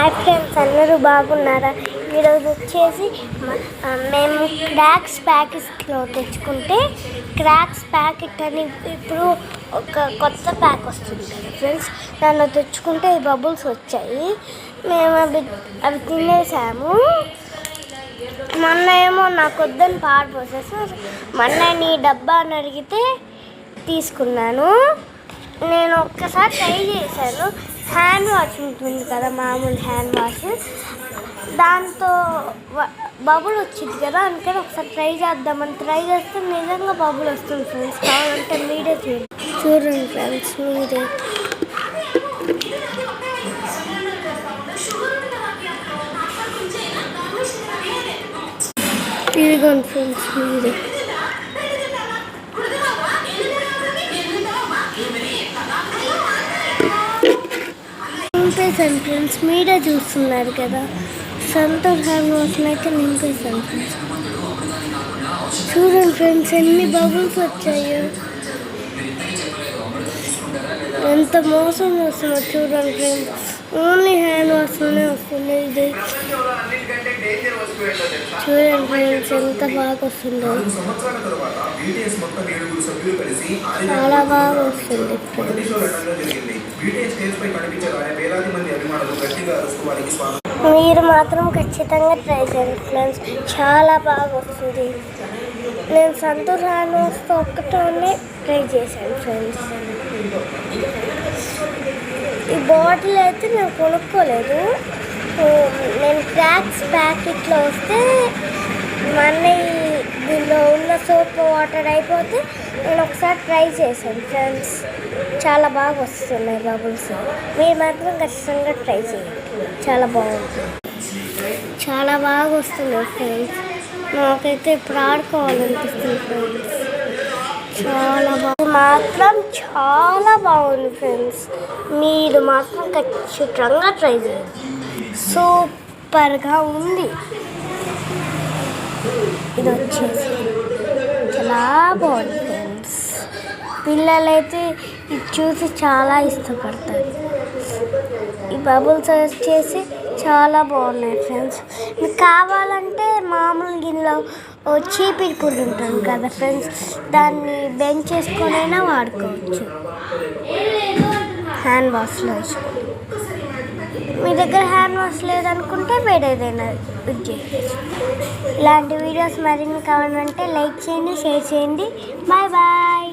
Hi friends, అందరూ బాగున్నారా? ఈరోజు వచ్చేసి మేము క్రాక్స్ ప్యాకెట్లో తెచ్చుకుంటే క్రాక్స్ ప్యాకెట్ అని ఇప్పుడు ఒక కొత్త ప్యాక్ వస్తుంది కదా ఫ్రెండ్స్. దాన్ని తెచ్చుకుంటే బబుల్స్ వచ్చాయి. మేము అవి తినేసాము. మొన్న ఏమో నాకు వద్దని పారిపోసేసి మొన్న డబ్బా అని అడిగితే తీసుకున్నాను. నేను ఒక్కసారి ట్రై చేశాను. హ్యాండ్ వాష్ ఉంటుంది కదా, మామూలు హ్యాండ్ వాష్, దాంతో బబుల్ వచ్చింది కదా, అందుకని ఒకసారి ట్రై చేద్దామని ట్రై చేస్తే నిజంగా బబుల్ వస్తుంది ఫ్రెండ్స్. కావాలంటే మీరే చూడండి ఫ్రెండ్స్, మీరే ఇదిగోండి ఫ్రెండ్స్, మీరే నింపేశాను ఫ్రెండ్స్. మీరే చూస్తున్నారు కదా, సంతూర్ హ్యాండ్ వాష్ అయితే నింపేశాను ఫ్రెండ్స్. చూడండి ఫ్రెండ్స్, ఎన్ని బబుల్స్ వచ్చాయో. ఎంత మోసం వస్తుందో చూడండి ఫ్రెండ్స్. ఓన్లీ హ్యాండ్ వాష్లోనే వస్తుంది ఇది. చూడండి ఫ్రెండ్స్, ఎంత బాగా వస్తుందో, చాలా బాగా వస్తుంది ఫ్రెండ్స్. మీరు మాత్రం ఖచ్చితంగా ట్రై చేయండి ఫ్రెండ్స్, చాలా బాగా వస్తుంది. నేను సంతూర్ హ్యాండ్ వాష్తో ఒక్కటోనే ట్రై చేశాను ఫ్రెండ్స్. ఈ బాటిల్ అయితే నేను కొనుక్కోలేదు. నేను క్రాక్స్ ప్యాకెట్లో వస్తే మళ్ళీ దీనిలో ఉన్న సోప్ వాటర్ అయిపోతే నేను ఒకసారి ట్రై చేశాను ఫ్రెండ్స్. చాలా బాగా వస్తున్నాయి బబుల్స్. మీరు మాత్రం ఖచ్చితంగా ట్రై చేయండి, చాలా బాగుంటుంది, చాలా బాగా వస్తున్నాయి ఫ్రెండ్స్. నాకైతే ఇప్పుడు ఆడుకోవాలనిపిస్తుంది ఫ్రెండ్స్. చాలా బాగా మాత్రం చాలా బాగుంది ఫ్రెండ్స్. మీరు మాత్రం ఖచ్చితంగా ట్రై చేయండి, సూపర్గా ఉంది. ఇది వచ్చేసి చాలా బాగుంది ఫ్రెండ్స్. పిల్లలైతే ఇది చూసి చాలా ఇష్టపడతారు. ఈ బబుల్స్ వచ్చేసి చాలా బాగున్నాయి ఫ్రెండ్స్. మీకు కావాలంటే మామూలు గిన్నెలో చీపిరి పొడి ఉంటుంది కదా ఫ్రెండ్స్, దాన్ని బెంచ్ చేసుకొనైనా వాడుకోవచ్చు హ్యాండ్ వాష్లో వేసుకొని. మీ దగ్గర హ్యాండ్ వాష్ లేదనుకుంటే వేరేదైనా యూజ్ చేయవచ్చు. ఇలాంటి వీడియోస్ మరిన్ని కావాలంటే లైక్ చేయండి, షేర్ చేయండి. Bye bye.